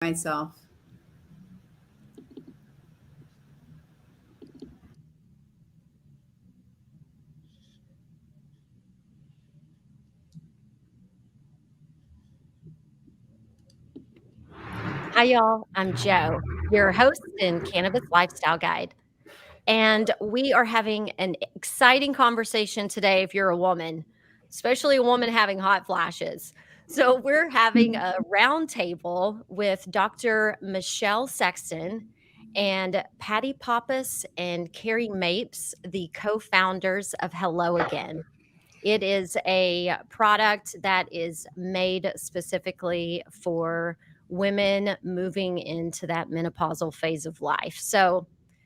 myself. Hi, y'all. I'm Joe, your host and Cannabis Lifestyle Guide. And we are having an exciting conversation today if you're a woman, especially a woman having hot flashes. So, we're having a roundtable with Dr. Michelle Sexton and Patty Pappas and Carrie Mapes, the co founders of Hello Again. It is a product that is made specifically for women moving into that menopausal phase of life. So,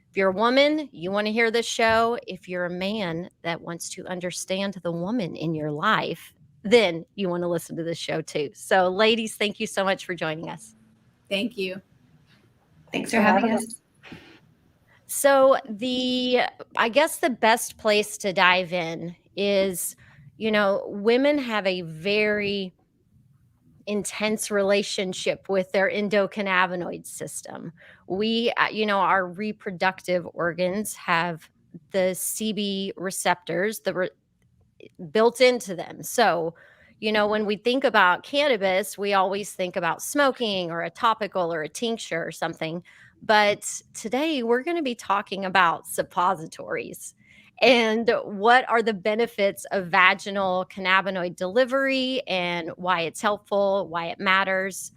if you're a woman, you want to hear this show. If you're a man that wants to understand the woman in your life, then you want to listen to this show too. So, ladies, thank you so much for joining us. Thank you. Thanks for having us. So, I guess the best place to dive in is, women have a very intense relationship with their endocannabinoid system. Our reproductive organs have the CB receptors, built into them. So, when we think about cannabis, we always think about smoking or a topical or a tincture or something. But today we're going to be talking about suppositories and what are the benefits of vaginal cannabinoid delivery and why it's helpful, why it matters.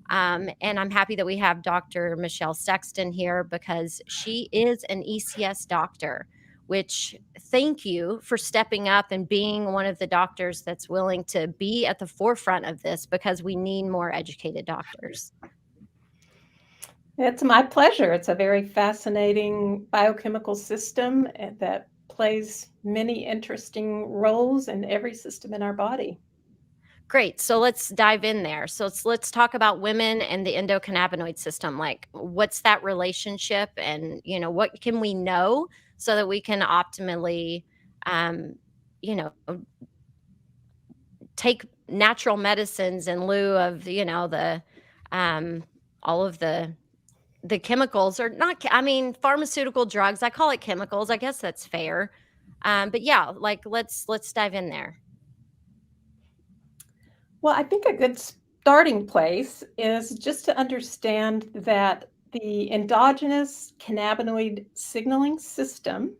And I'm happy that we have Dr. Michelle Sexton here because she is an ECS doctor, which thank you for stepping up and being one of the doctors that's willing to be at the forefront of this because we need more educated doctors. It's my pleasure. It's a very fascinating biochemical system that plays many interesting roles in every system in our body. Great. So let's dive in there. So let's talk about women and the endocannabinoid system. Like, what's that relationship, and what can we know so that we can optimally, um, you know, take natural medicines in lieu of the all of the chemicals, or not. I mean, pharmaceutical drugs. I call it chemicals. I guess that's fair. But yeah, like let's dive in there. Well, I think a good starting place is just to understand that the endogenous cannabinoid signaling system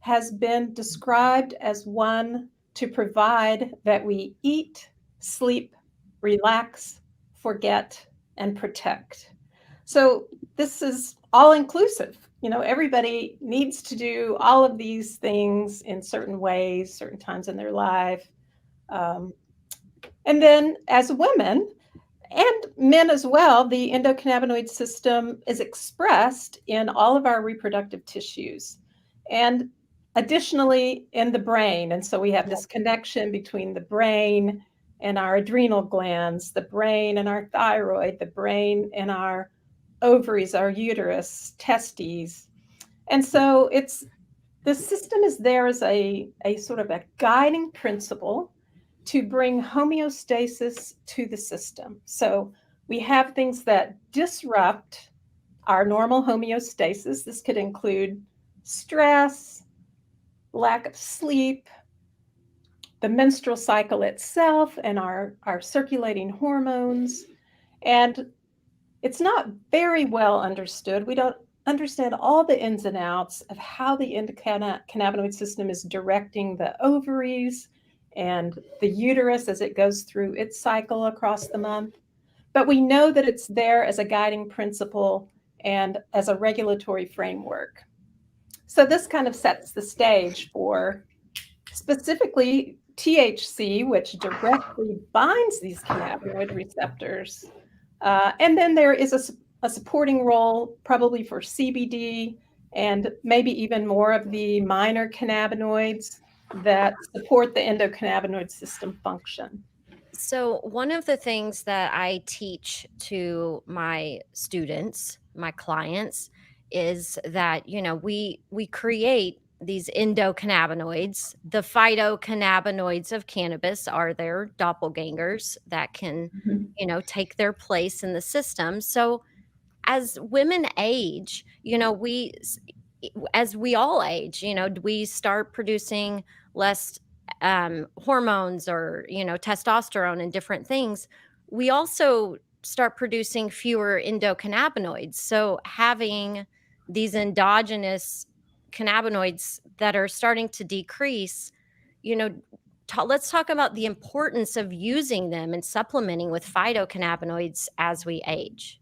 has been described as one to provide that we eat, sleep, relax, forget, and protect. So this is all inclusive. Everybody needs to do all of these things in certain ways, certain times in their life. Um, and then as women and men as well, the endocannabinoid system is expressed in all of our reproductive tissues and additionally in the brain. And so we have this connection between the brain and our adrenal glands, the brain and our thyroid, the brain and our ovaries, our uterus, testes. And so the system is there as a sort of a guiding principle to bring homeostasis to the system. So we have things that disrupt our normal homeostasis. This could include stress, lack of sleep, the menstrual cycle itself, and our circulating hormones. And it's not very well understood. We don't understand all the ins and outs of how the endocannabinoid system is directing the ovaries and the uterus as it goes through its cycle across the month. But we know that it's there as a guiding principle and as a regulatory framework. So this kind of sets the stage for specifically THC, which directly binds these cannabinoid receptors. And then there is a supporting role probably for CBD and maybe even more of the minor cannabinoids that support the endocannabinoid system function. So, one of the things that I teach to my students, my clients, is that we create these endocannabinoids. The phytocannabinoids of cannabis are their doppelgangers that can, Mhm. take their place in the system. So as women age, as we all age, we start producing less hormones or, testosterone and different things. We also start producing fewer endocannabinoids. So having these endogenous cannabinoids that are starting to decrease, you know, let's talk about the importance of using them and supplementing with phytocannabinoids as we age.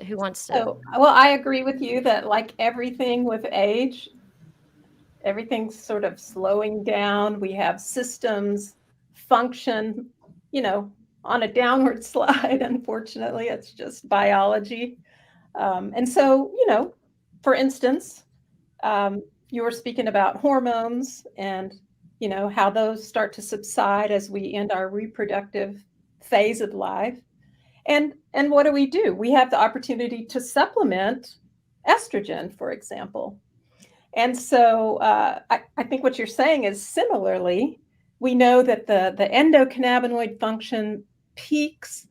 Who wants to? So, well, I agree with you that like everything with age, everything's sort of slowing down. We have systems function, on a downward slide. Unfortunately, it's just biology. And so, for instance, you were speaking about hormones and, how those start to subside as we end our reproductive phase of life. And what do? We have the opportunity to supplement estrogen, for example. And so I think what you're saying is similarly, we know that the endocannabinoid function peaks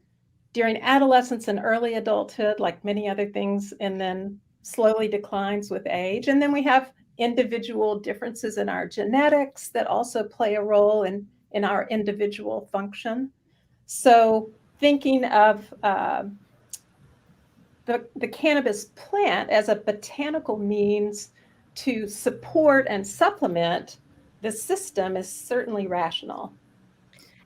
during adolescence and early adulthood, like many other things, and then slowly declines with age. And then we have individual differences in our genetics that also play a role in our individual function. So thinking of the cannabis plant as a botanical means to support and supplement the system is certainly rational.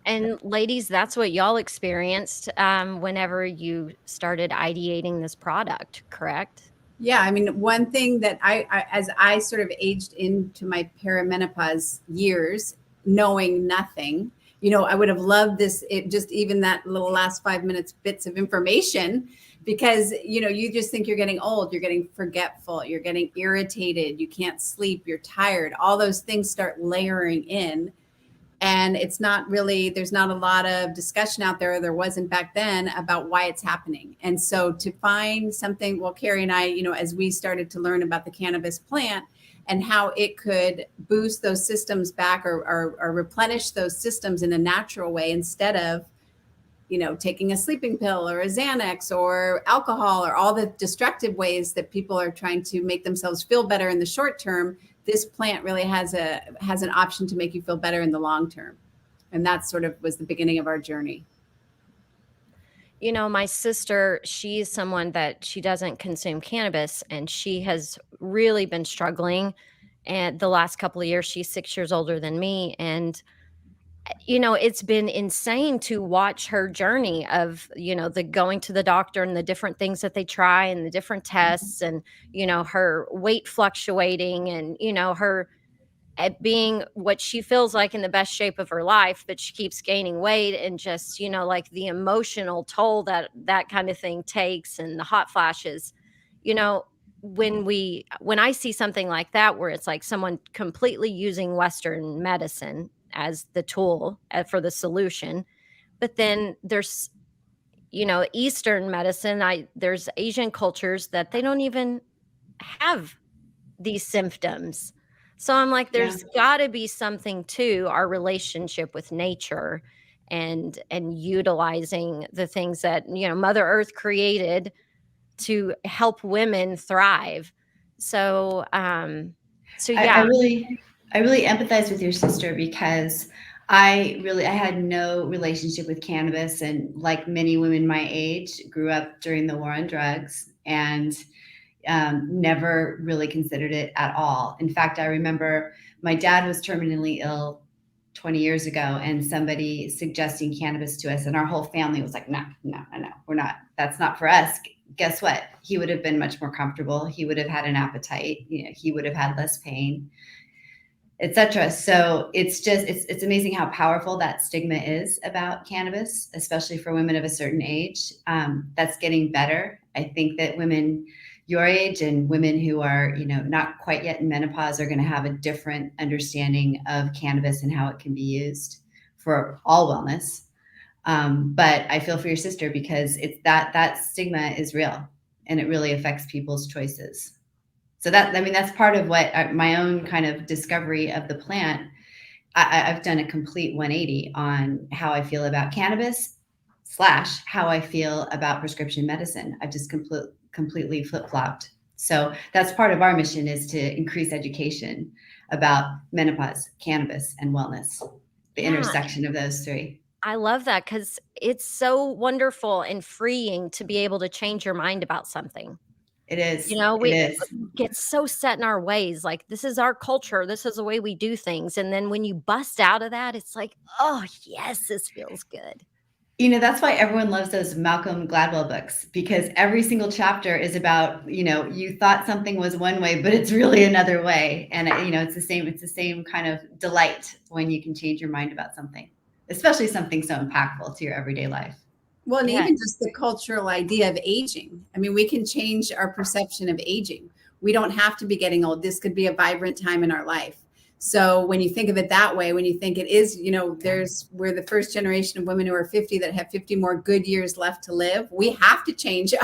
And ladies, that's what y'all experienced whenever you started ideating this product, correct? Yeah, I mean, one thing that as I sort of aged into my perimenopause years, knowing nothing, I would have loved this, just even that little last 5 minutes bits of information, because, you just think you're getting old, you're getting forgetful, you're getting irritated, you can't sleep, you're tired, all those things start layering in. And it's not really, there's not a lot of discussion out there, there wasn't back then, about why it's happening. And so to find something, well, Carrie and I, as we started to learn about the cannabis plant and how it could boost those systems back, or replenish those systems in a natural way, instead of, taking a sleeping pill or a Xanax or alcohol or all the destructive ways that people are trying to make themselves feel better in the short term, this plant really has an option to make you feel better in the long term. And that sort of was the beginning of our journey. My sister, she's someone that she doesn't consume cannabis, and she has really been struggling. And the last couple of years, she's 6 years older than me. And, it's been insane to watch her journey of, the going to the doctor and the different things that they try and the different tests and, her weight fluctuating and, her at being what she feels like in the best shape of her life, but she keeps gaining weight, and just, like the emotional toll that that kind of thing takes, and the hot flashes, you know, when I see something like that, where it's like someone completely using Western medicine as the tool for the solution, but then there's, Eastern medicine, there's Asian cultures that they don't even have these symptoms. So I'm like, Yeah. there's got to be something to our relationship with nature, and utilizing the things that, Mother Earth created to help women thrive. So I yeah. really empathize with your sister, because I had no relationship with cannabis, and like many women my age, grew up during the war on drugs and never really considered it at all. In fact, I remember my dad was terminally ill 20 years ago, and somebody suggesting cannabis to us, and our whole family was like, no, we're not, that's not for us. Guess what? He would have been much more comfortable. He would have had an appetite. He would have had less pain, etc. So it's amazing how powerful that stigma is about cannabis, especially for women of a certain age. That's getting better. I think that women your age and women who are, not quite yet in menopause are going to have a different understanding of cannabis and how it can be used for all wellness. But I feel for your sister, because it's that stigma is real, and it really affects people's choices. So that's part of what my own kind of discovery of the plant. I've done a complete 180 on how I feel about cannabis / how I feel about prescription medicine. I've just completely flip-flopped. So that's part of our mission, is to increase education about menopause, cannabis, and wellness, the intersection of those three. I love that, because it's so wonderful and freeing to be able to change your mind about something. It is. We get so set in our ways, like, this is our culture, this is the way we do things. And then when you bust out of that, it's like, oh, yes, this feels good. That's why everyone loves those Malcolm Gladwell books, because every single chapter is about, you thought something was one way, but it's really another way. And, it's the same kind of delight when you can change your mind about something, especially something so impactful to your everyday life. Well, and even just the cultural idea of aging. I mean, we can change our perception of aging. We don't have to be getting old. This could be a vibrant time in our life. So when you think of it that way, when you think it is, we're the first generation of women who are 50 that have 50 more good years left to live. We have to change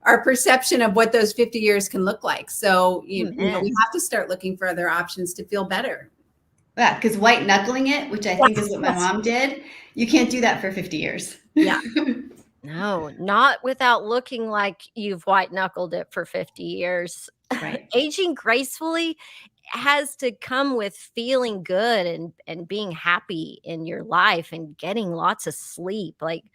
our perception of what those 50 years can look like. So, we have to start looking for other options to feel better. Yeah, because white knuckling it, which I think is what my mom did, you can't do that for 50 years. Yeah. No, not without looking like you've white knuckled it for 50 years. Right. Aging gracefully has to come with feeling good and being happy in your life and getting lots of sleep. Like,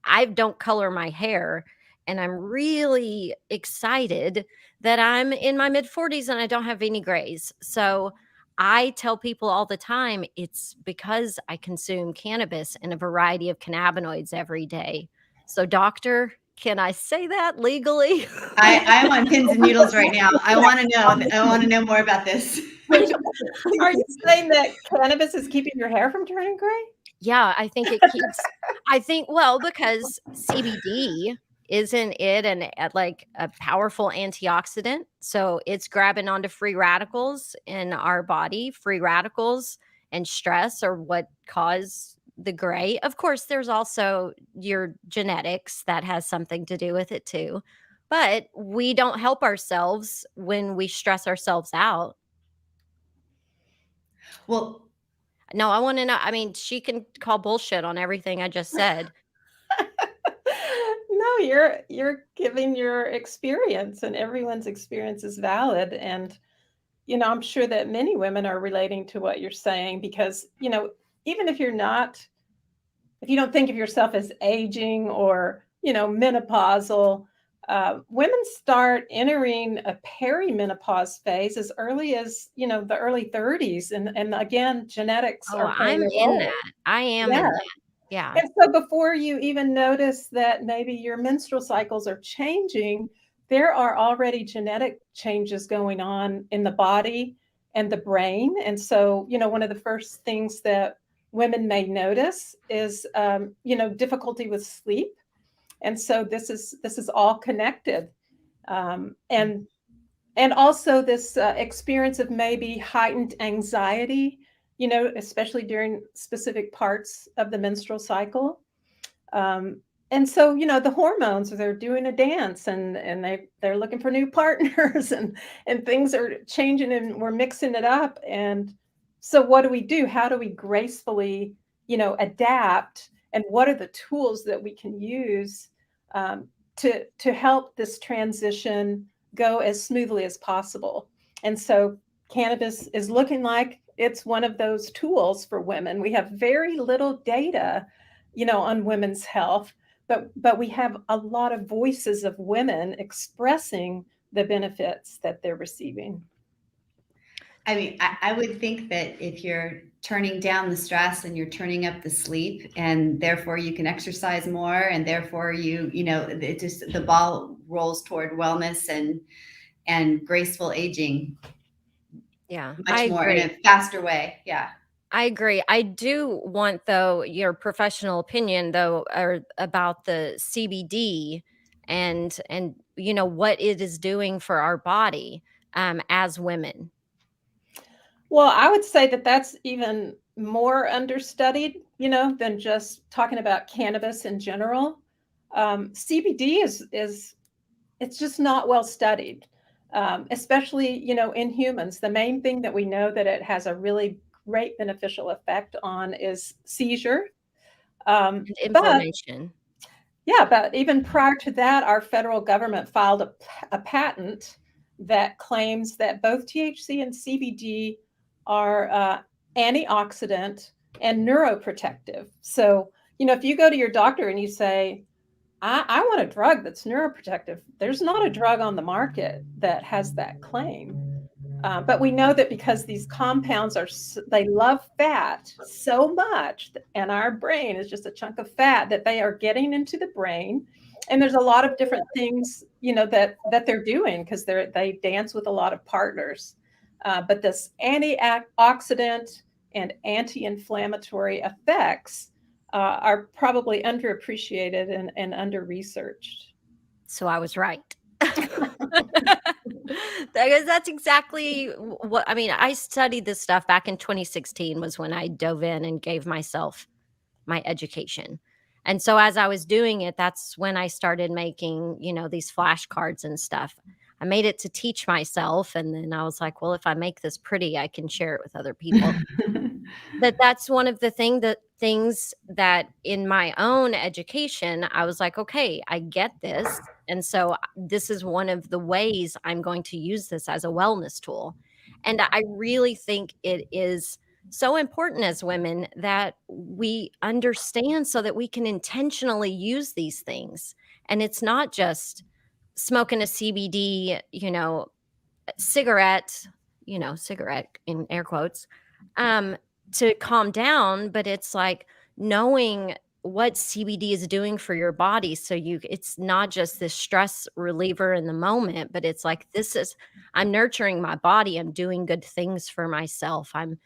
I don't color my hair, and I'm really excited that I'm in my mid 40s and I don't have any grays. So I tell people all the time, it's because I consume cannabis and a variety of cannabinoids every day. So, doctor, can I say that legally? I'm on pins and needles right now. I want to know. I want to know more about this. Are you saying that cannabis is keeping your hair from turning gray? Yeah, I think it keeps, because CBD, isn't it like a powerful antioxidant? So it's grabbing onto free radicals in our body. Free radicals and stress are what cause the gray. Of course, there's also your genetics that has something to do with it too. But we don't help ourselves when we stress ourselves out. Well, no, I want to know. I mean, she can call bullshit on everything I just said. No, you're giving your experience, and everyone's experience is valid. And, I'm sure that many women are relating to what you're saying, because, even if you don't think of yourself as aging or, menopausal, women start entering a perimenopause phase as early as, the early 30s. And again, genetics are playing I'm a in role. that. I am in that. Yeah. And so before you even notice that maybe your menstrual cycles are changing, there are already genetic changes going on in the body and the brain. And so, one of the first things that women may notice is, difficulty with sleep. And so this is all connected. And also this experience of maybe heightened anxiety, especially during specific parts of the menstrual cycle. And so, the hormones, they're doing a dance, and they're looking for new partners, and things are changing, and we're mixing it up. And so what do we do? How do we gracefully, adapt? And what are the tools that we can use to help this transition go as smoothly as possible? And so cannabis is looking like it's one of those tools for women. We have very little data, on women's health, but we have a lot of voices of women expressing the benefits that they're receiving. I mean, I would think that if you're turning down the stress and you're turning up the sleep, and therefore you can exercise more, and therefore it just, the ball rolls toward wellness and graceful aging. Yeah, much more in a faster way. Yeah. I agree. I do want, though, your professional opinion, though, about the CBD and what it is doing for our body as women. Well, I would say that that's even more understudied, than just talking about cannabis in general. CBD is it's just not well studied. especially, in humans. The main thing that we know that it has a really great beneficial effect on is seizure. And But inflammation. yeah, but even prior to that, our federal government filed a patent that claims that both THC and CBD are antioxidant and neuroprotective. So, if you go to your doctor and you say, I want a drug that's neuroprotective, there's not a drug on the market that has that claim. But we know that because these compounds they love fat so much, and our brain is just a chunk of fat, that they are getting into the brain. And there's a lot of different things, that they're doing, because they dance with a lot of partners. But this antioxidant and anti-inflammatory effects are probably underappreciated and under-researched. So I was right. That's exactly what I mean. I studied this stuff back in 2016 was when I dove in and gave myself my education. And so as I was doing it, that's when I started making, these flashcards and stuff. I made it to teach myself. And then I was like, well, if I make this pretty, I can share it with other people. That's one of the things that in my own education, I was like, okay, I get this. And so this is one of the ways I'm going to use this as a wellness tool. And I really think it is so important as women that we understand so that we can intentionally use these things. And it's not just smoking a CBD, cigarette, cigarette in air quotes, to calm down, but it's like knowing what CBD is doing for your body. So it's not just this stress reliever in the moment, but it's like, I'm nurturing my body. I'm doing good things for myself. I'm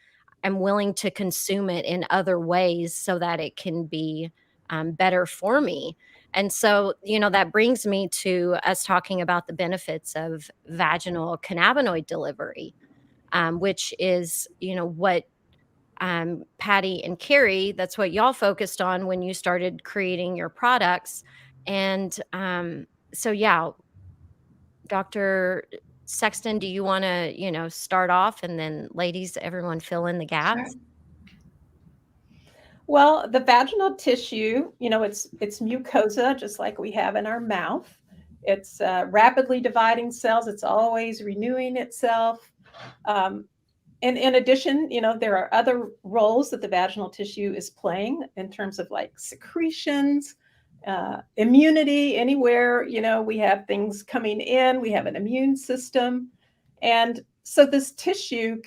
willing to consume it in other ways so that it can be better for me. And so, that brings me to us talking about the benefits of vaginal cannabinoid delivery, which is, what Patty and Carrie, that's what y'all focused on when you started creating your products. And so, yeah, Dr. Sexton, do you want to, start off, and then ladies, everyone fill in the gaps? Sure. Well, the vaginal tissue, it's mucosa, just like we have in our mouth. It's rapidly dividing cells. It's always renewing itself. And in addition, there are other roles that the vaginal tissue is playing in terms of like secretions, immunity. Anywhere, we have things coming in, we have an immune system. And so this tissue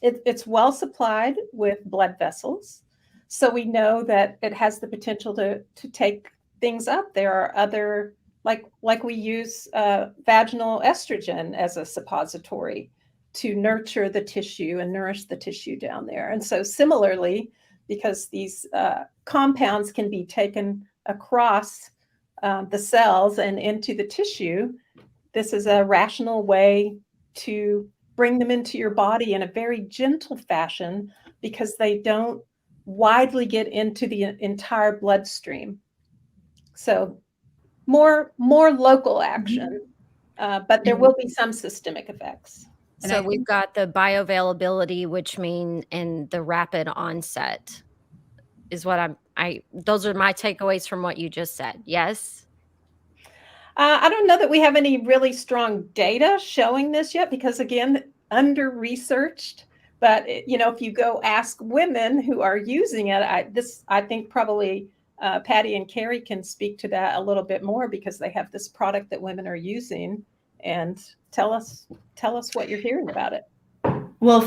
it's well supplied with blood vessels. So we know that it has the potential to take things up. There are other, like we use vaginal estrogen as a suppository to nurture the tissue and nourish the tissue down there. And so similarly, because these compounds can be taken across the cells and into the tissue, this is a rational way to bring them into your body in a very gentle fashion, because they don't widely get into the entire bloodstream. So more local action, but there will be some systemic effects. So we've got the bioavailability, which and the rapid onset is what those are my takeaways from what you just said. Yes. I don't know that we have any really strong data showing this yet, because again, under-researched. But if you go ask women who are using it, I think probably Patty and Carrie can speak to that a little bit more, because they have this product that women are using. And tell us what you're hearing about it. Well,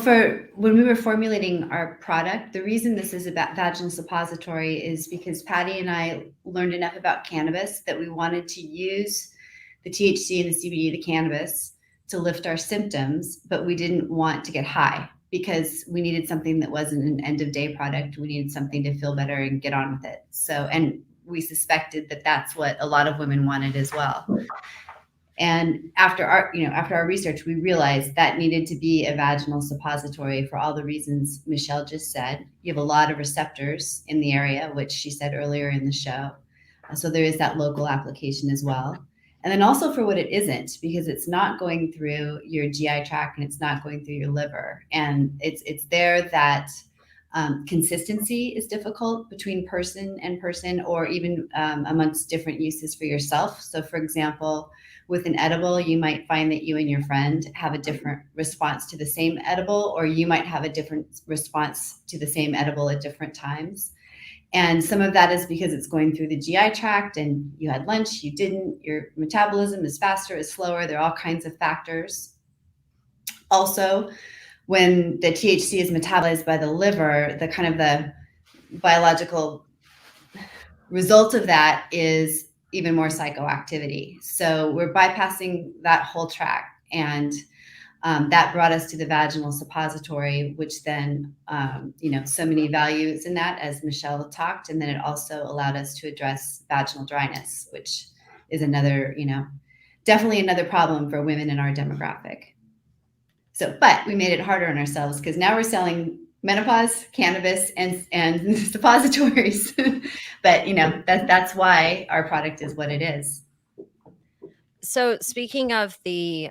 when we were formulating our product, the reason this is about vaginal suppository is because Patty and I learned enough about cannabis that we wanted to use the THC and the CBD, the cannabis, to lift our symptoms, but we didn't want to get high, because we needed something that wasn't an end of day product. We needed something to feel better and get on with it. So, and we suspected that that's what a lot of women wanted as well. And after our research, we realized that needed to be a vaginal suppository for all the reasons Michelle just said. You have a lot of receptors in the area, which she said earlier in the show. So there is that local application as well. And then also for what it isn't, because it's not going through your GI tract and it's not going through your liver. And it's there that consistency is difficult between person and person, or even amongst different uses for yourself. So for example, with an edible, you might find that you and your friend have a different response to the same edible, or you might have a different response to the same edible at different times. And some of that is because it's going through the GI tract and you had lunch, you didn't, your metabolism is faster, is slower. There are all kinds of factors. Also, when the THC is metabolized by the liver, the kind of the biological result of that is even more psychoactivity. So we're bypassing that whole track, and that brought us to the vaginal suppository, which then, so many values in that, as Michelle talked, and then it also allowed us to address vaginal dryness, which is another, definitely another problem for women in our demographic. So, but we made it harder on ourselves because now we're selling menopause, cannabis, and suppositories. But that's why our product is what it is. So speaking of the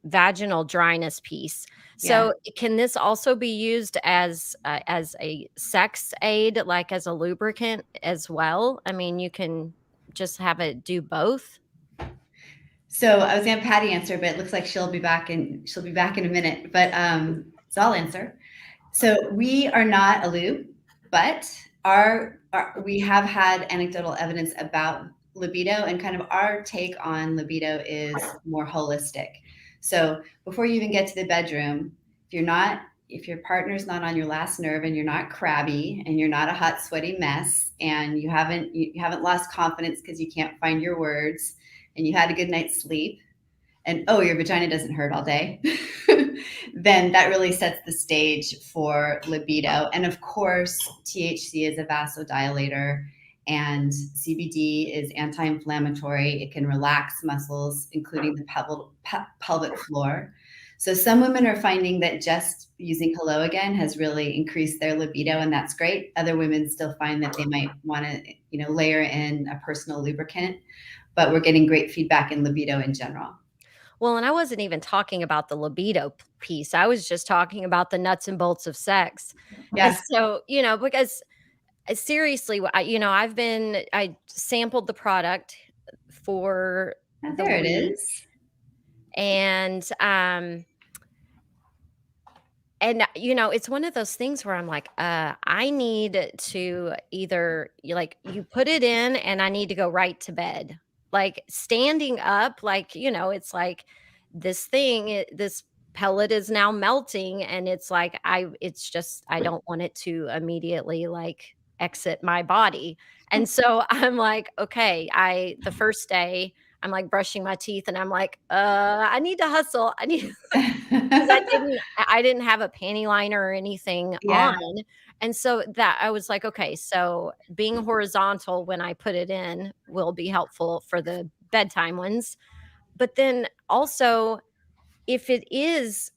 vaginal dryness piece, so can this also be used as a sex aid, like as a lubricant as well? I mean, you can just have it do both. So I was going to have Patty answer, but it looks like she'll be back in a minute. But so I'll answer. So we are not a lube, but we have had anecdotal evidence about libido, and kind of our take on libido is more holistic. So before you even get to the bedroom, if your partner's not on your last nerve and you're not crabby and you're not a hot, sweaty mess and you haven't lost confidence because you can't find your words and you had a good night's sleep and your vagina doesn't hurt all day, then that really sets the stage for libido. And of course, THC is a vasodilator and CBD is anti-inflammatory. It can relax muscles, including the pelvic floor. So some women are finding that just using Hello Again has really increased their libido, and that's great. Other women still find that they might want to, layer in a personal lubricant, but we're getting great feedback in libido in general. Well, and I wasn't even talking about the libido piece. I was just talking about the nuts and bolts of sex. Yeah. And so, because seriously, I sampled the product for the There it week. is. And it's one of those things where I'm like, I need to either you put it in and I need to go right to bed. Like standing up, it's like this pellet is now melting, and it's like I don't want it to immediately exit my body. And so I'm like, okay, the first day I'm like brushing my teeth and I'm like, I need to hustle. I need because I didn't have a panty liner or anything Yeah. on. And so that I was like, okay, so being horizontal when I put it in will be helpful for the bedtime ones. But then also, if it is,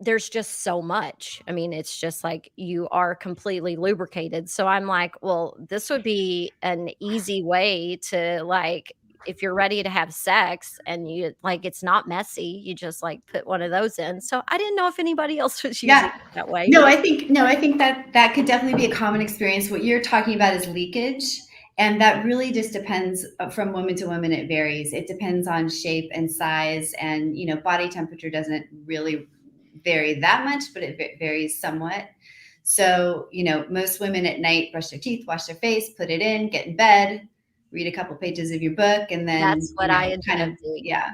there's just so much. I mean, it's just like you are completely lubricated. So I'm like, well, this would be an easy way to if you're ready to have sex and you it's not messy, you just put one of those in. So I didn't know if anybody else was using it that way. No, I think that could definitely be a common experience. What you're talking about is leakage. And that really just depends from woman to woman. It varies. It depends on shape and size, and body temperature doesn't really vary that much, but it varies somewhat. So most women at night brush their teeth, wash their face, put it in, get in bed, read a couple pages of your book, and then That's what I ended up doing. Yeah.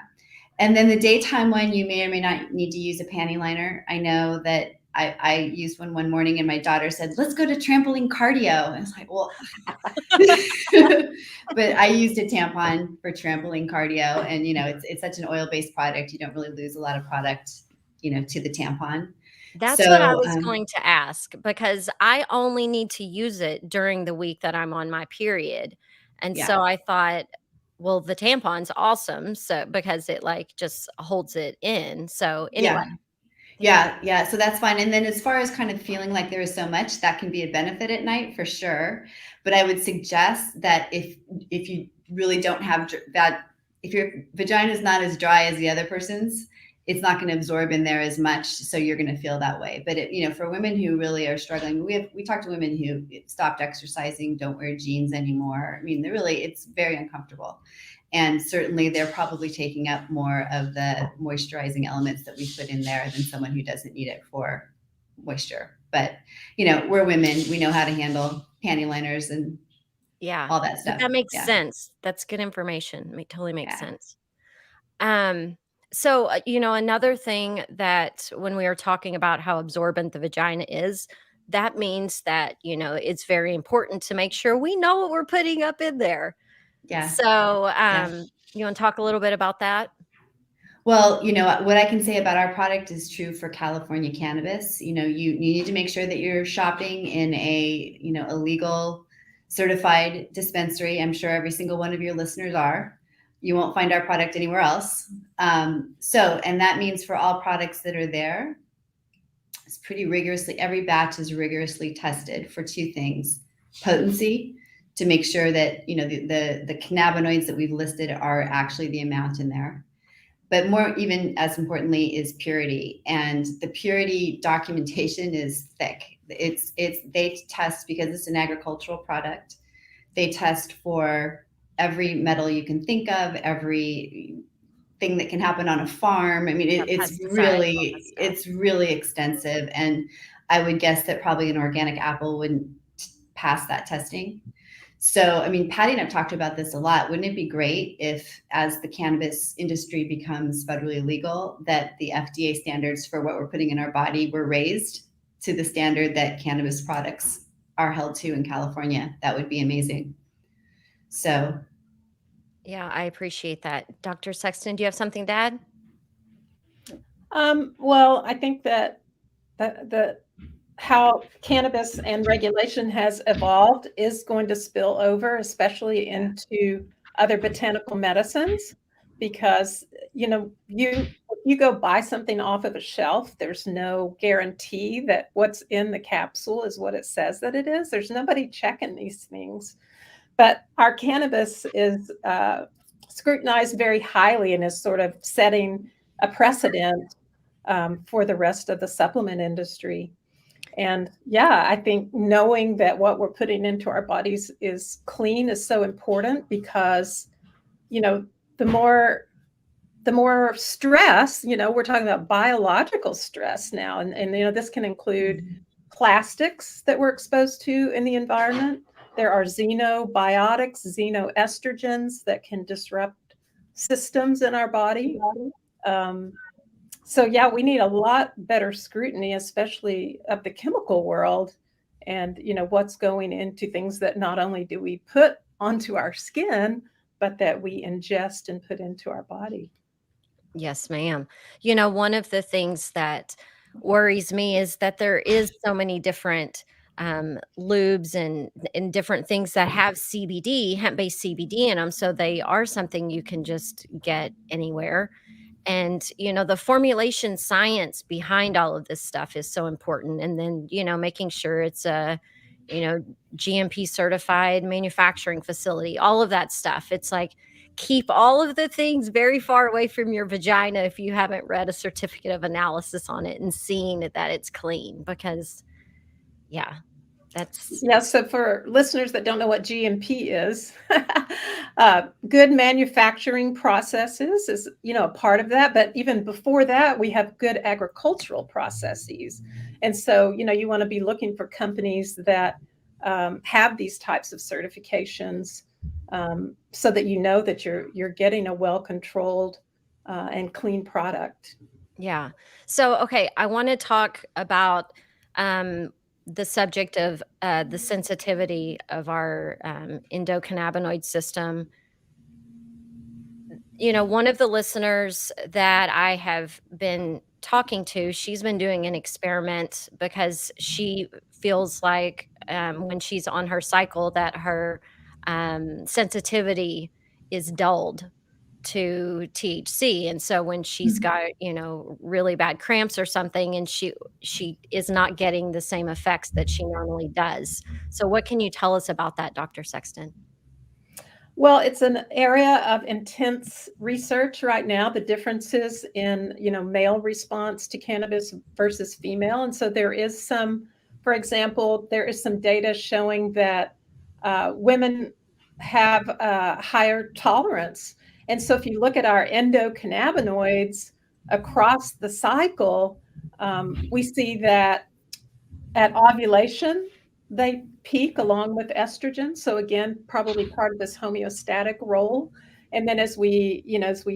And then the daytime one, you may or may not need to use a panty liner. I know that I used one morning and my daughter said, let's go to trampoline cardio. And I was like, well, but I used a tampon for trampoline cardio. And, it's such an oil-based product. You don't really lose a lot of product, to the tampon. That's what I was going to ask, because I only need to use it during the week that I'm on my period. And so I thought, well, the tampon's awesome. So because it just holds it in. So anyway. Yeah. So that's fine. And then as far as kind of feeling like there is so much, that can be a benefit at night for sure. But I would suggest that if you really don't have that, if your vagina is not as dry as the other person's, it's not going to absorb in there as much. So you're going to feel that way. But for women who really are struggling, we talk to women who stopped exercising, don't wear jeans anymore. I mean, it's very uncomfortable. And certainly they're probably taking up more of the moisturizing elements that we put in there than someone who doesn't need it for moisture. But, we're women, we know how to handle panty liners and all that stuff. That makes sense. That's good information. It totally makes sense. So, another thing that when we are talking about how absorbent the vagina is, that means that, it's very important to make sure we know what we're putting up in there. Yeah. So, you want to talk a little bit about that? Well, what I can say about our product is true for California cannabis. You need to make sure that you're shopping in a legal certified dispensary. I'm sure every single one of your listeners are. You won't find our product anywhere else. And that means for all products that are there, it's pretty rigorously, every batch is rigorously tested for two things: potency, to make sure that, the cannabinoids that we've listed are actually the amount in there. But more, even as importantly, is purity. And the purity documentation is thick. They test, because it's an agricultural product, they test for every metal you can think of, every thing that can happen on a farm. I mean, it's really extensive. And I would guess that probably an organic apple wouldn't pass that testing. So, I mean, Patty and I've talked about this a lot. Wouldn't it be great if, as the cannabis industry becomes federally legal, that the FDA standards for what we're putting in our body were raised to the standard that cannabis products are held to in California? That would be amazing. So. Yeah, I appreciate that. Dr. Sexton, do you have something to add? Well, I think that how cannabis and regulation has evolved is going to spill over, especially into other botanical medicines, because you go buy something off of a shelf, there's no guarantee that what's in the capsule is what it says that it is. There's nobody checking these things. But our cannabis is scrutinized very highly and is sort of setting a precedent for the rest of the supplement industry. And I think knowing that what we're putting into our bodies is clean is so important, because, the more stress, we're talking about biological stress now. And this can include plastics that we're exposed to in the environment. There are xenobiotics, xenoestrogens that can disrupt systems in our body. So we need a lot better scrutiny, especially of the chemical world, and what's going into things that not only do we put onto our skin, but that we ingest and put into our body. Yes, ma'am. One of the things that worries me is that there is so many different lubes and different things that have CBD, hemp-based CBD in them. So they are something you can just get anywhere. And, the formulation science behind all of this stuff is so important. And then, making sure it's a, GMP certified manufacturing facility, all of that stuff. It's like, keep all of the things very far away from your vagina if you haven't read a certificate of analysis on it and seen that it's clean, because so for listeners that don't know what GMP is, good manufacturing processes is, a part of that. But even before that, we have good agricultural processes. And so, you want to be looking for companies that have these types of certifications, so that that you're getting a well-controlled and clean product. Yeah. So, okay, I want to talk about the subject of the sensitivity of our endocannabinoid system. One of the listeners that I have been talking to, she's been doing an experiment because she feels like when she's on her cycle that her sensitivity is dulled to THC. And so when she's got, really bad cramps or something, and she is not getting the same effects that she normally does. So what can you tell us about that, Dr. Sexton? Well, it's an area of intense research right now, the differences in, male response to cannabis versus female. And so there is some, for example, there is some data showing that women have a higher tolerance. And so if you look at our endocannabinoids across the cycle, we see that at ovulation, they peak along with estrogen. So again, probably part of this homeostatic role. And then as we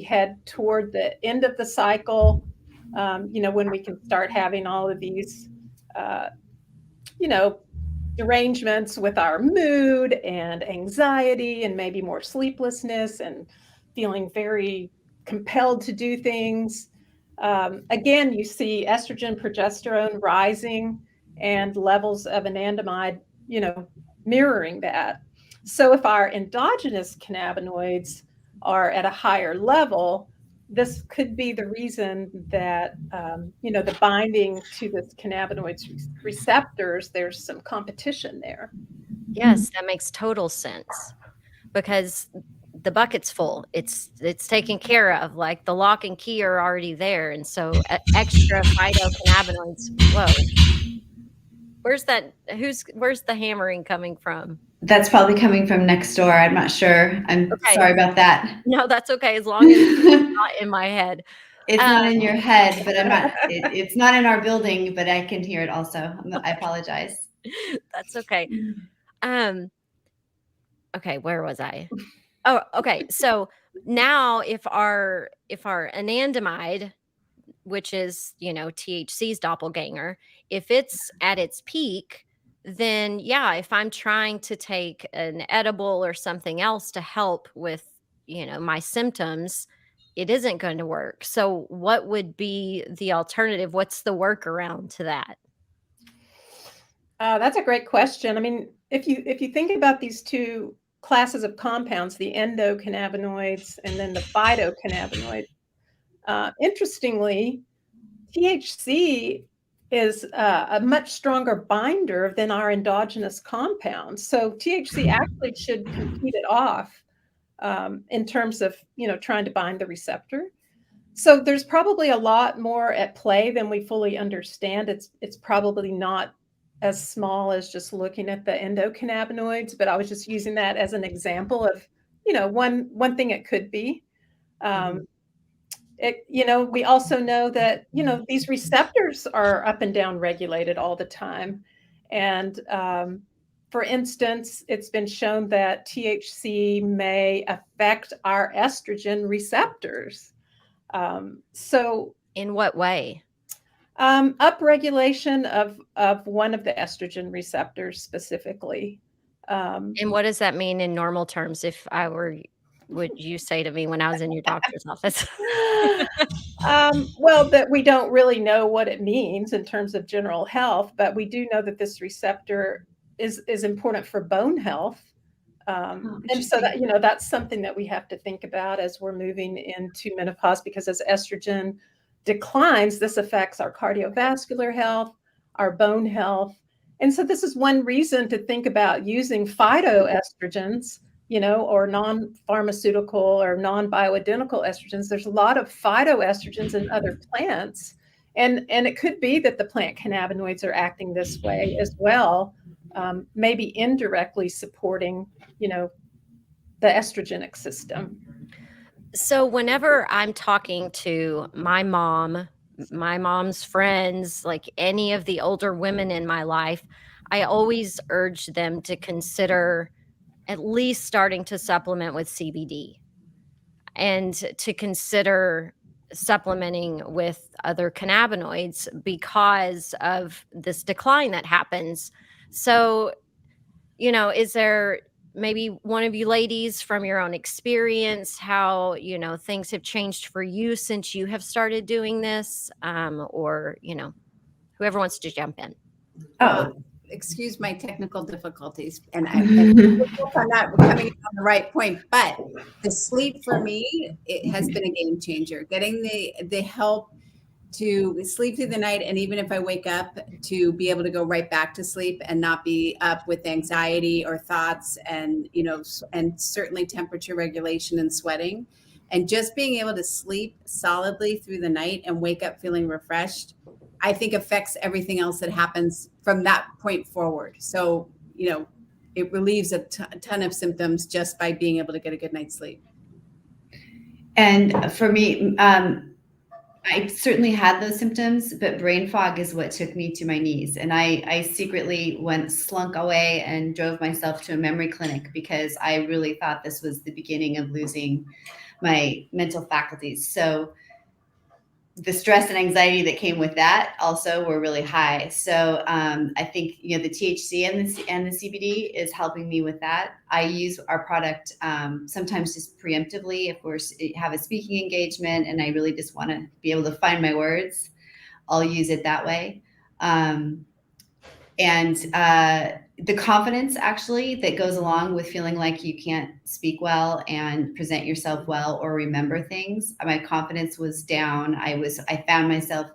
head toward the end of the cycle, when we can start having all of these, you know, derangements with our mood and anxiety and maybe more sleeplessness and feeling very compelled to do things. Again, you see estrogen, progesterone rising and levels of anandamide, mirroring that. So if our endogenous cannabinoids are at a higher level, this could be the reason that, the binding to this cannabinoids receptors, there's some competition there. Yes, that makes total sense because the bucket's full. It's taken care of. Like the lock and key are already there, and so extra phytocannabinoids. Whoa, where's the hammering coming from? That's probably coming from next door. I'm not sure. I'm sorry about that. No, that's okay, as long as it's not in my head. It's not in your head, but I'm not. It's not in our building, but I can hear it also. I apologize. That's okay. Okay, where was I? Oh, okay. So now if our anandamide, which is, THC's doppelganger, if it's at its peak, then yeah, if I'm trying to take an edible or something else to help with, my symptoms, it isn't going to work. So what would be the alternative? What's the workaround to that? That's a great question. I mean, if you think about these two classes of compounds, the endocannabinoids and then the phytocannabinoids, interestingly, THC is a much stronger binder than our endogenous compounds. So THC actually should compete it off in terms of, trying to bind the receptor. So there's probably a lot more at play than we fully understand. It's probably not as small as just looking at the endocannabinoids, but I was just using that as an example of, one thing it could be. We also know that, these receptors are up and down regulated all the time. And for instance, it's been shown that THC may affect our estrogen receptors. So in what way? Upregulation of one of the estrogen receptors specifically. And what does that mean in normal terms? If I were, would you say to me when I was in your doctor's office? Well, that we don't really know what it means in terms of general health, but we do know that this receptor is important for bone health. And so that, that's something that we have to think about as we're moving into menopause, because as estrogen declines, this affects our cardiovascular health, our bone health. And so this is one reason to think about using phytoestrogens, or non-pharmaceutical or non-bioidentical estrogens. There's a lot of phytoestrogens in other plants. And it could be that the plant cannabinoids are acting this way as well, maybe indirectly supporting, the estrogenic system. So whenever I'm talking to my mom's friends, like any of the older women in my life, I always urge them to consider at least starting to supplement with CBD and to consider supplementing with other cannabinoids because of this decline that happens. So, is there maybe one of you ladies from your own experience, how, things have changed for you since you have started doing this, or, whoever wants to jump in. Excuse my technical difficulties, and I'm not coming on the right point, but the sleep for me, it has been a game changer. Getting the help to sleep through the night, and even if I wake up, to be able to go right back to sleep and not be up with anxiety or thoughts, and and certainly temperature regulation and sweating, and just being able to sleep solidly through the night and wake up feeling refreshed, I think affects everything else that happens from that point forward. So it relieves a ton of symptoms just by being able to get a good night's sleep. And for me, I certainly had those symptoms, but brain fog is what took me to my knees. And I secretly slunk away and drove myself to a memory clinic because I really thought this was the beginning of losing my mental faculties. So the stress and anxiety that came with that also were really high. So I think the THC and the CBD is helping me with that. I use our product sometimes just preemptively if we have a speaking engagement and I really just want to be able to find my words. I'll use it that way. And the confidence actually that goes along with feeling like you can't speak well and present yourself well or remember things. My confidence was down. I found myself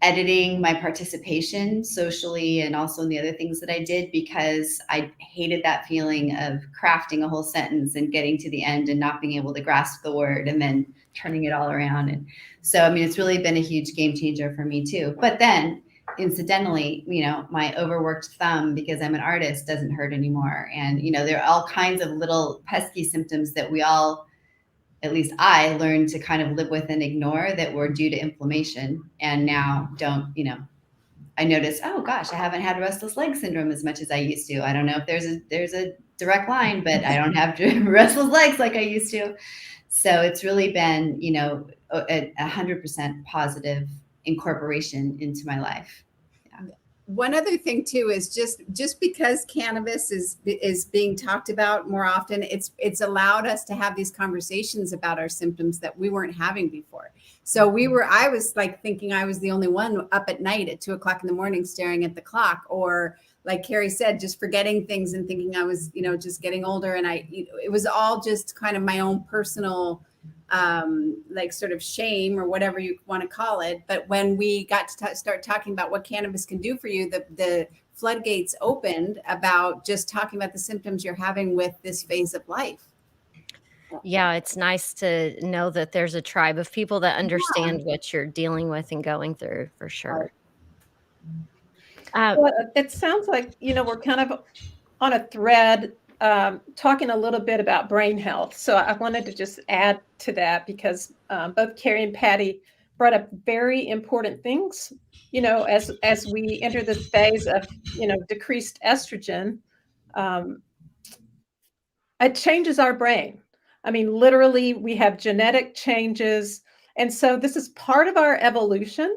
editing my participation socially and also in the other things that I did because I hated that feeling of crafting a whole sentence and getting to the end and not being able to grasp the word and then turning it all around. And so, I mean, it's really been a huge game changer for me too. But then incidentally, my overworked thumb because I'm an artist doesn't hurt anymore. And, there are all kinds of little pesky symptoms that we all, at least I learned to kind of live with and ignore that were due to inflammation. And now I notice, oh gosh, I haven't had restless leg syndrome as much as I used to. I don't know if there's a direct line, but I don't have restless legs like I used to. So it's really been, 100% positive incorporation into my life. One other thing too is just because cannabis is being talked about more often, it's allowed us to have these conversations about our symptoms that we weren't having before. So I was like thinking I was the only one up at night at 2:00 in the morning staring at the clock, or like Carrie said, just forgetting things and thinking I was just getting older, and it was all just kind of my own personal like sort of shame or whatever you want to call it. But when we got to start talking about what cannabis can do for you, the floodgates opened about just talking about the symptoms you're having with this phase of life. Yeah, it's nice to know that there's a tribe of people that understand what you're dealing with and going through, for sure. Well, it sounds like, we're kind of on a thread talking a little bit about brain health. So I wanted to just add to that because both Carrie and Patty brought up very important things, as we enter this phase of, decreased estrogen, it changes our brain. I mean, literally, we have genetic changes. And so this is part of our evolution,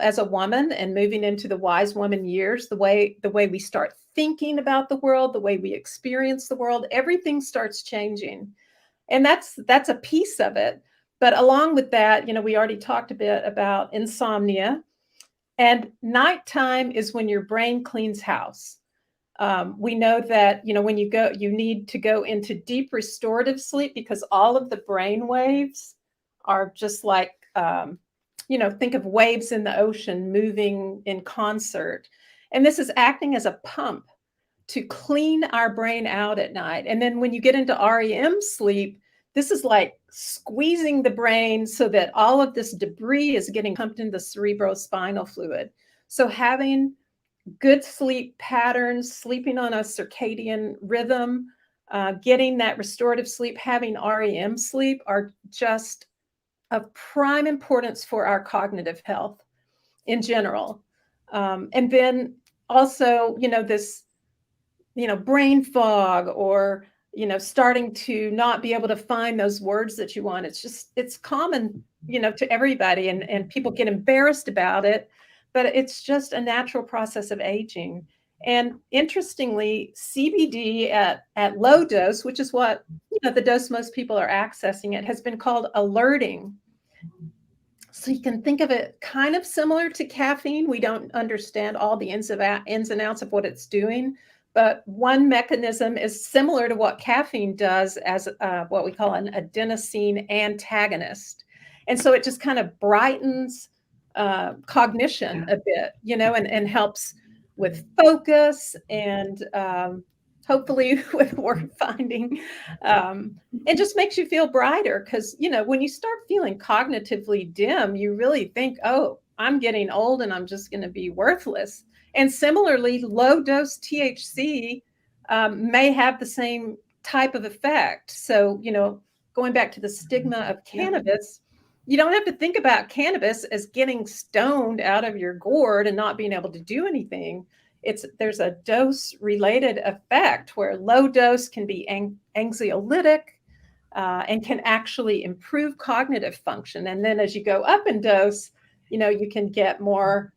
as a woman and moving into the wise woman years, the way we start thinking about the world, the way we experience the world, everything starts changing. And that's a piece of it. But along with that, we already talked a bit about insomnia. And nighttime is when your brain cleans house. We know that, when you need to go into deep restorative sleep because all of the brain waves are just like, think of waves in the ocean moving in concert. And this is acting as a pump to clean our brain out at night. And then when you get into REM sleep, this is like squeezing the brain so that all of this debris is getting pumped into the cerebrospinal fluid. So having good sleep patterns, sleeping on a circadian rhythm, getting that restorative sleep, having REM sleep are just of prime importance for our cognitive health in general. And then also, this, brain fog or, starting to not be able to find those words that you want. It's common, to everybody and people get embarrassed about it, but it's just a natural process of aging. And interestingly, CBD at low dose, which is what, the dose most people are accessing, it has been called alerting. So you can think of it kind of similar to caffeine. We don't understand all the ins and outs of what it's doing, but one mechanism is similar to what caffeine does as what we call an adenosine antagonist. And so it just kind of brightens cognition a bit, and helps with focus and hopefully with word finding, and just makes you feel brighter. Because, when you start feeling cognitively dim, you really think, oh, I'm getting old and I'm just going to be worthless. And similarly, low dose THC may have the same type of effect. So, going back to the stigma of cannabis, you don't have to think about cannabis as getting stoned out of your gourd and not being able to do anything. There's a dose related effect where low dose can be anxiolytic and can actually improve cognitive function. And then as you go up in dose, you can get more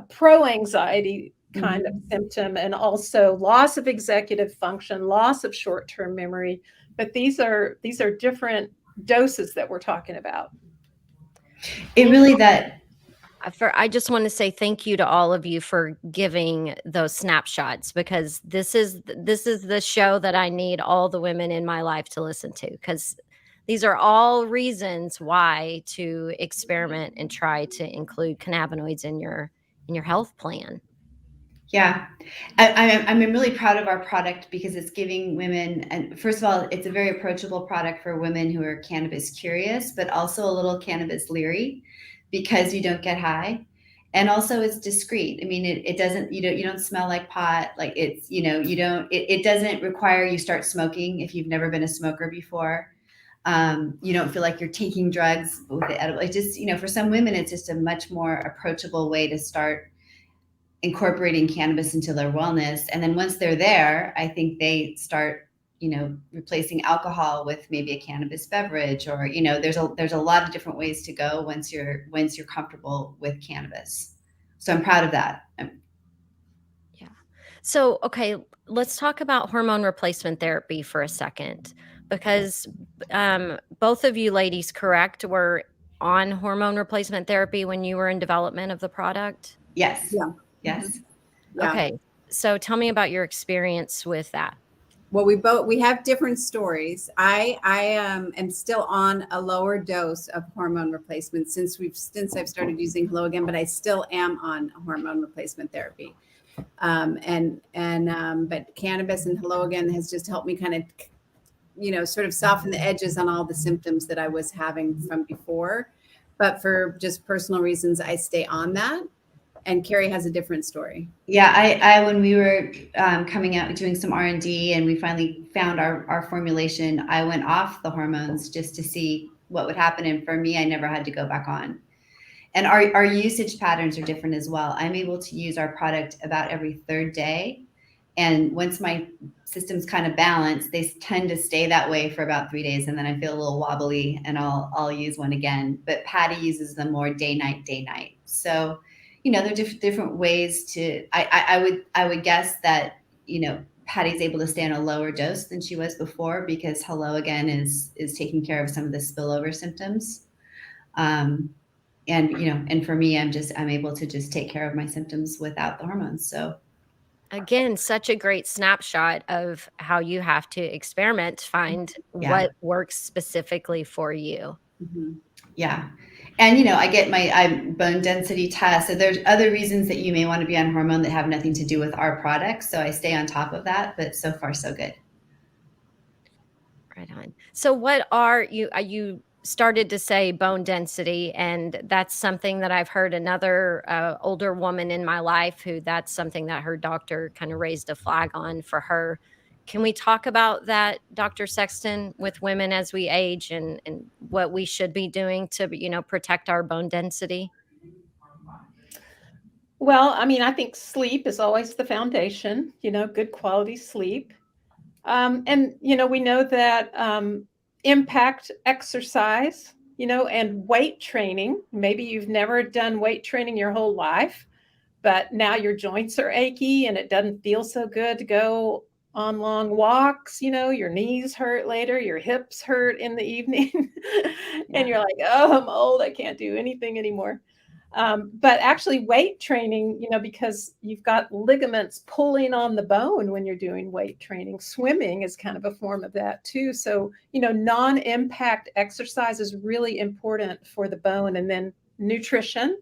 pro-anxiety kind of symptom, and also loss of executive function, loss of short-term memory. But these are different doses that we're talking about. It really that I just want to say thank you to all of you for giving those snapshots, because this is the show that I need all the women in my life to listen to, because these are all reasons why to experiment and try to include cannabinoids in your health plan. Yeah, I'm really proud of our product because it's giving women, and first of all, it's a very approachable product for women who are cannabis curious, but also a little cannabis leery, because you don't get high, and also it's discreet. I mean, it doesn't, you don't smell like pot, like it's, it doesn't require you start smoking if you've never been a smoker before. You don't feel like you're taking drugs with the edible. It just, for some women, it's just a much more approachable way to start incorporating cannabis into their wellness. And then once they're there, I think they start, replacing alcohol with maybe a cannabis beverage, or, there's a lot of different ways to go once you're comfortable with cannabis. So I'm proud of that. Yeah. So, okay, let's talk about hormone replacement therapy for a second, because both of you ladies, correct, were on hormone replacement therapy when you were in development of the product? Yes. Yeah. Yes. Yeah. Okay. So tell me about your experience with that. Well, we have different stories. I am still on a lower dose of hormone replacement since I've started using Hello again, but I still am on hormone replacement therapy. But cannabis and Hello again has just helped me kind of, sort of soften the edges on all the symptoms that I was having from before. But for just personal reasons, I stay on that. And Carrie has a different story. Yeah, I when we were coming out doing some R&D and we finally found our formulation, I went off the hormones just to see what would happen. And for me, I never had to go back on. And our usage patterns are different as well. I'm able to use our product about every third day. And once my system's kind of balanced, they tend to stay that way for about 3 days. And then I feel a little wobbly and I'll use one again. But Patty uses them more day, night. So there are different ways to, I would guess that, Patty's able to stay on a lower dose than she was before because Hello again is taking care of some of the spillover symptoms. And for me, I'm able to just take care of my symptoms without the hormones. So again, such a great snapshot of how you have to experiment to find what works specifically for you. Mm-hmm. Yeah. And, I get my bone density test. So there's other reasons that you may want to be on hormone that have nothing to do with our products. So I stay on top of that, but so far so good. Right on. So what are you started to say bone density, and that's something that I've heard another older woman in my life who that's something that her doctor kind of raised a flag on for her. Can we talk about that, Dr. Sexton, with women as we age and what we should be doing to, protect our bone density? Well, I mean, I think sleep is always the foundation, good quality sleep. And, we know that impact exercise, and weight training. Maybe you've never done weight training your whole life, but now your joints are achy and it doesn't feel so good to go on long walks. Your knees hurt later, your hips hurt in the evening, and you're like, oh, I'm old, I can't do anything anymore. But actually weight training, because you've got ligaments pulling on the bone when you're doing weight training. Swimming is kind of a form of that too. So, non-impact exercise is really important for the bone. And then nutrition,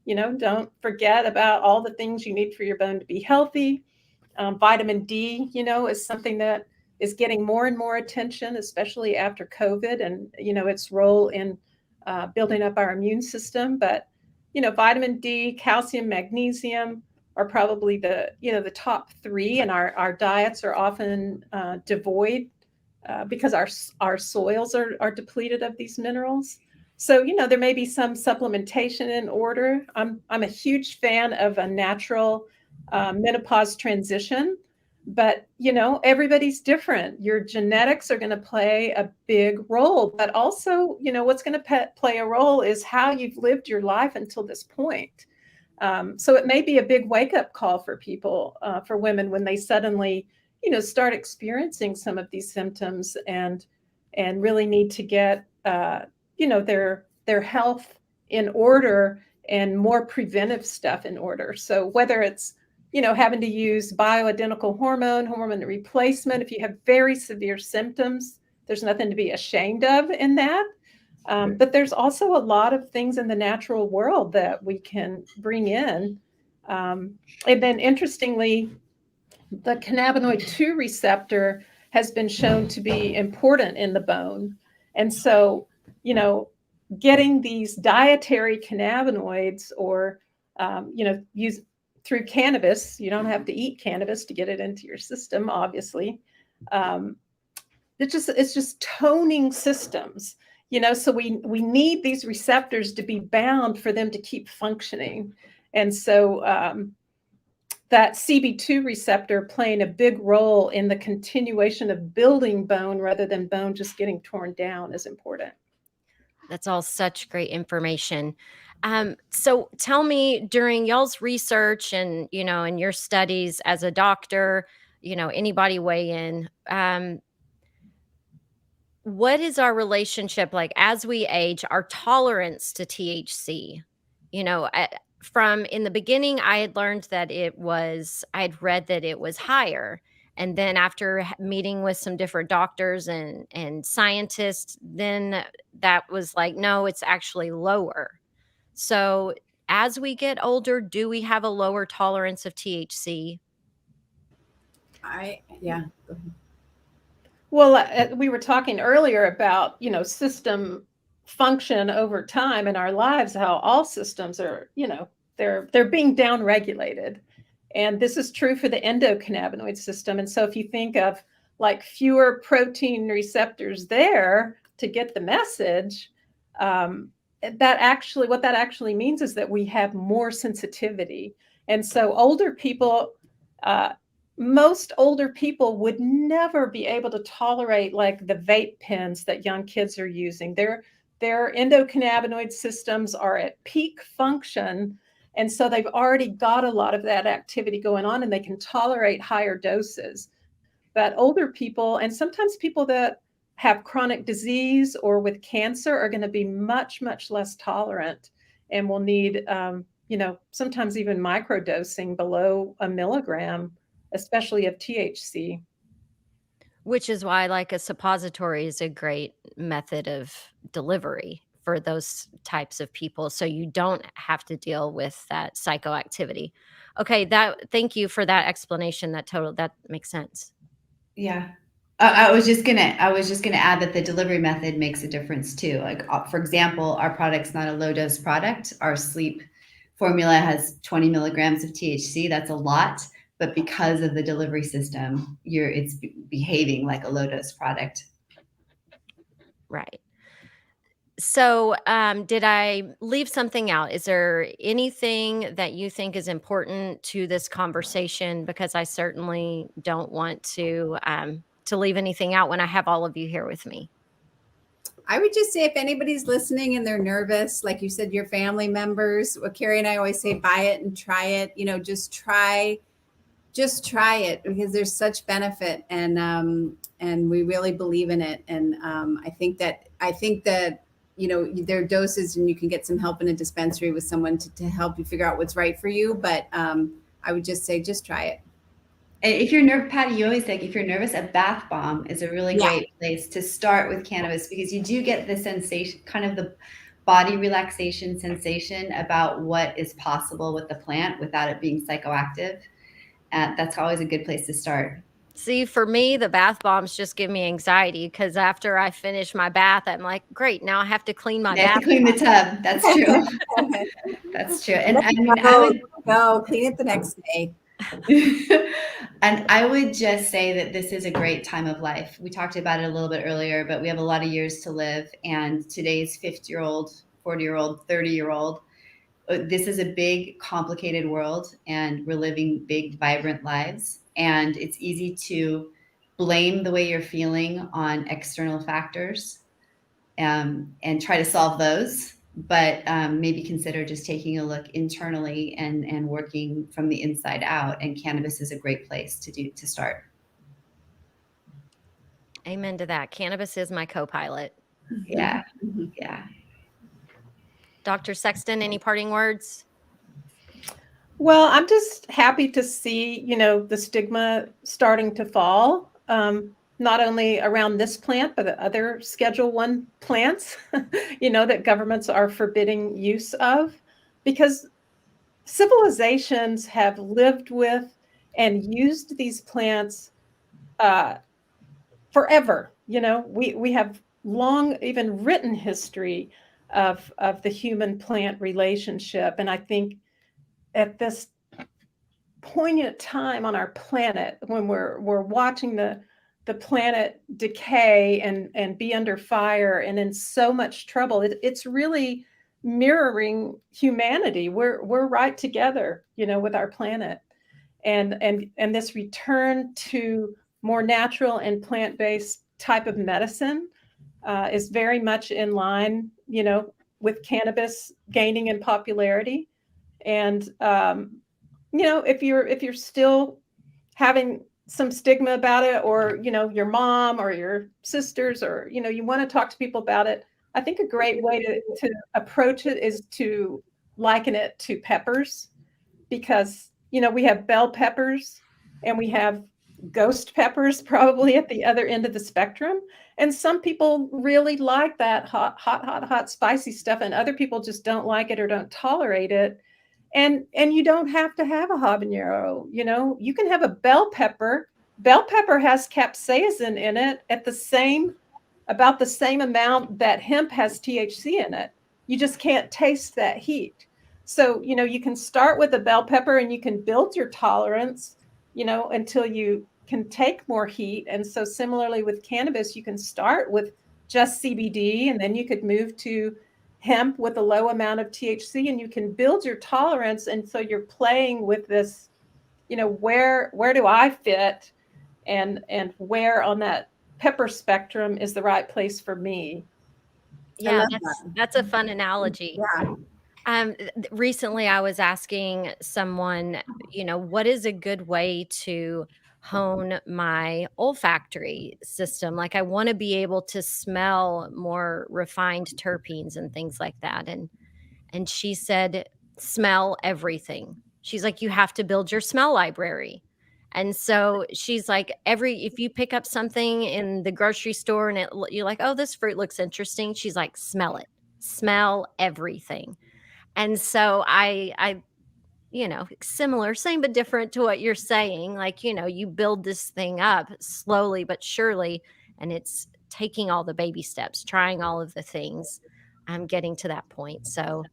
don't forget about all the things you need for your bone to be healthy. Vitamin D, is something that is getting more and more attention, especially after COVID and, its role in building up our immune system. But, vitamin D, calcium, magnesium are probably the top three, and our diets are often devoid because our soils are depleted of these minerals. So, there may be some supplementation in order. I'm a huge fan of a natural menopause transition, but everybody's different. Your genetics are going to play a big role, but also, what's going to play a role is how you've lived your life until this point. So it may be a big wake-up call for people, for women, when they suddenly start experiencing some of these symptoms and really need to get their health in order and more preventive stuff in order. So whether it's having to use bioidentical hormone replacement, if you have very severe symptoms, there's nothing to be ashamed of in that. But there's also a lot of things in the natural world that we can bring in. And then interestingly, the cannabinoid 2 receptor has been shown to be important in the bone. And so, getting these dietary cannabinoids or, use through cannabis, you don't have to eat cannabis to get it into your system, obviously. It's just toning systems, so we need these receptors to be bound for them to keep functioning. And so that CB2 receptor playing a big role in the continuation of building bone rather than bone just getting torn down is important. That's all such great information. So tell me, during y'all's research and, in your studies as a doctor, anybody weigh in, what is our relationship like as we age, our tolerance to THC? From in the beginning, I had learned that I'd read that it was higher. And then after meeting with some different doctors and scientists, then that was like, no, it's actually lower. So as we get older, do we have a lower tolerance of THC? Yeah. Well, we were talking earlier about, system function over time in our lives, how all systems are, they're being downregulated. And this is true for the endocannabinoid system. And so if you think of like fewer protein receptors there to get the message, what that actually means is that we have more sensitivity. And so most older people would never be able to tolerate like the vape pens that young kids are using. Their endocannabinoid systems are at peak function. And so they've already got a lot of that activity going on and they can tolerate higher doses. But older people, and sometimes people that have chronic disease or with cancer, are going to be much, much less tolerant and will need, sometimes even microdosing below a milligram, especially of THC. Which is why like a suppository is a great method of delivery for those types of people, so you don't have to deal with that psychoactivity. Okay, thank you for that explanation. That makes sense. Yeah. I was just gonna add that the delivery method makes a difference too. Like, for example, our product's not a low dose product. Our sleep formula has 20 milligrams of THC. That's a lot, but because of the delivery system, it's behaving like a low dose product. Right. So, did I leave something out? Is there anything that you think is important to this conversation? Because I certainly don't want to leave anything out when I have all of you here with me. I would just say, if anybody's listening and they're nervous, like you said, your family members, what Carrie and I always say, buy it and try it. Just try it, because there's such benefit, and we really believe in it. And I think that there are doses, and you can get some help in a dispensary with someone to help you figure out what's right for you. But I would just say, just try it. And if you're nervous, Patty, you always think if you're nervous, a bath bomb is a really great place to start with cannabis, because you do get the sensation, kind of body relaxation sensation about what is possible with the plant without it being psychoactive. That's always a good place to start. See, for me, the bath bombs just give me anxiety because after I finish my bath, I'm like, great, now I have to clean my You have bath. to clean the tub. That's true. That's true. And I mean, go clean it the next day. And I would just say that this is a great time of life. We talked about it a little bit earlier, but we have a lot of years to live. And today's 50-year-old, 40-year-old, 30-year-old, this is a big, complicated world, and we're living big, vibrant lives. And it's easy to blame the way you're feeling on external factors, and try to solve those. But maybe consider just taking a look internally and working from the inside out. And cannabis is a great place to start. Amen to that. Cannabis is my co-pilot. Yeah. Yeah. Dr. Sexton, any parting words? Well, I'm just happy to see, the stigma starting to fall, not only around this plant, but the other Schedule I plants, that governments are forbidding use of, because civilizations have lived with and used these plants forever. We have long even written history of the human plant relationship. And I think at this poignant time on our planet, when we're watching the planet decay and be under fire and in so much trouble, it's really mirroring humanity. We're right together, with our planet, and this return to more natural and plant-based type of medicine is very much in line, with cannabis gaining in popularity. And if you're still having some stigma about it, or your mom or your sisters, or you want to talk to people about it, I think a great way to approach it is to liken it to peppers, because we have bell peppers and we have ghost peppers probably at the other end of the spectrum. And some people really like that hot spicy stuff, and other people just don't like it or don't tolerate it. And you don't have to have a habanero. You can have a bell pepper. Bell pepper has capsaicin in it at about the same amount that hemp has THC in it. You just can't taste that heat. So, you can start with a bell pepper and you can build your tolerance, until you can take more heat. And so similarly with cannabis, you can start with just CBD, and then you could move to hemp with a low amount of THC, and you can build your tolerance. And so you're playing with this, where do I fit, and where on that pepper spectrum is the right place for me. Yeah, that's a fun analogy. Yeah. Recently I was asking someone, what is a good way to hone my olfactory system? Like, I want to be able to smell more refined terpenes and things like that. And she said, smell everything. She's like, you have to build your smell library. And so she's like, if you pick up something in the grocery store and you're like, oh, this fruit looks interesting. She's like, smell it, smell everything. And so I similar, same but different to what you're saying. Like, you build this thing up slowly but surely, and it's taking all the baby steps, trying all of the things, getting to that point. So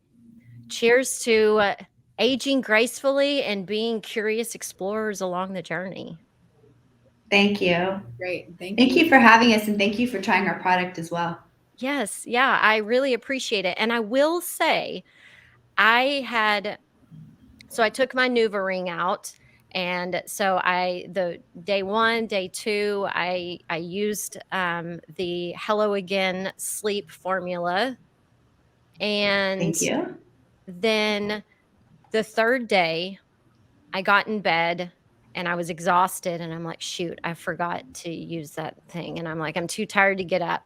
cheers to aging gracefully and being curious explorers along the journey. Thank you. Great. Thank you for having us, and thank you for trying our product as well. Yes. Yeah, I really appreciate it. And I will say, I took my NuvaRing out. And so the day 1, day 2, I used the Hello Again sleep formula. And Thank you. then the 3rd day, I got in bed and I was exhausted, and I'm like, shoot, I forgot to use that thing. And I'm like, I'm too tired to get up.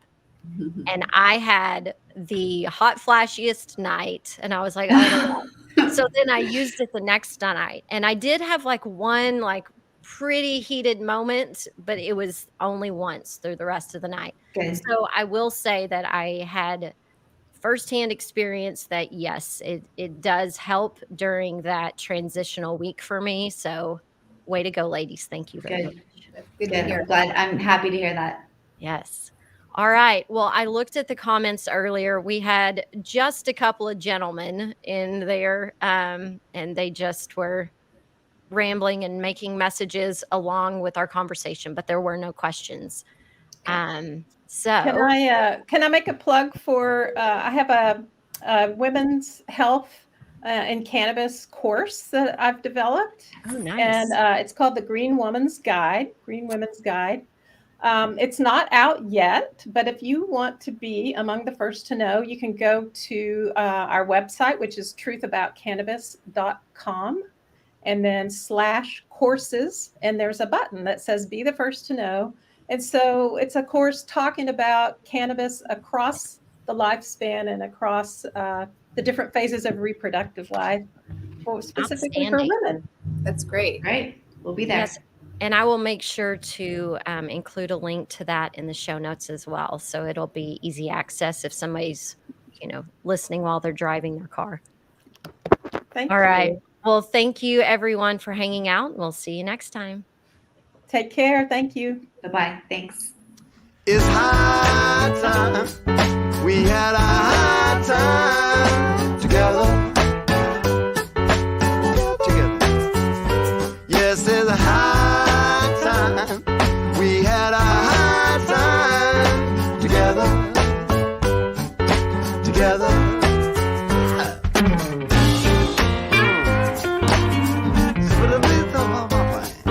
And I had the hot flashiest night, and I was like, I don't know. So then I used it the next night, and I did have one pretty heated moment, but it was only once through the rest of the night. Good. So I will say that I had firsthand experience that yes, it does help during that transitional week for me. So way to go, ladies. Thank you very Good. much. That's good Good. to hear. I'm glad. I'm happy to hear that. Yes. All right. Well, I looked at the comments earlier. We had just a couple of gentlemen in there, and they just were rambling and making messages along with our conversation, but there were no questions. So Can I make a plug for? I have a women's health and cannabis course that I've developed, oh, nice. and it's called the Green Woman's Guide. Green Women's Guide. It's not out yet, but if you want to be among the first to know, you can go to our website, which is truthaboutcannabis.com, and then /courses, and there's a button that says be the first to know. And so it's a course talking about cannabis across the lifespan and across the different phases of reproductive life, specifically for Outstanding. women. That's great. Right. We'll be there. Yes. And I will make sure to include a link to that in the show notes as well. So it'll be easy access if somebody's, listening while they're driving their car. Thank All you. right. Well, thank you everyone for hanging out. We'll see you next time. Take care. Thank you. Bye-bye. Thanks. It's high time. We had a high time together. Yes, it's a high time. We had a high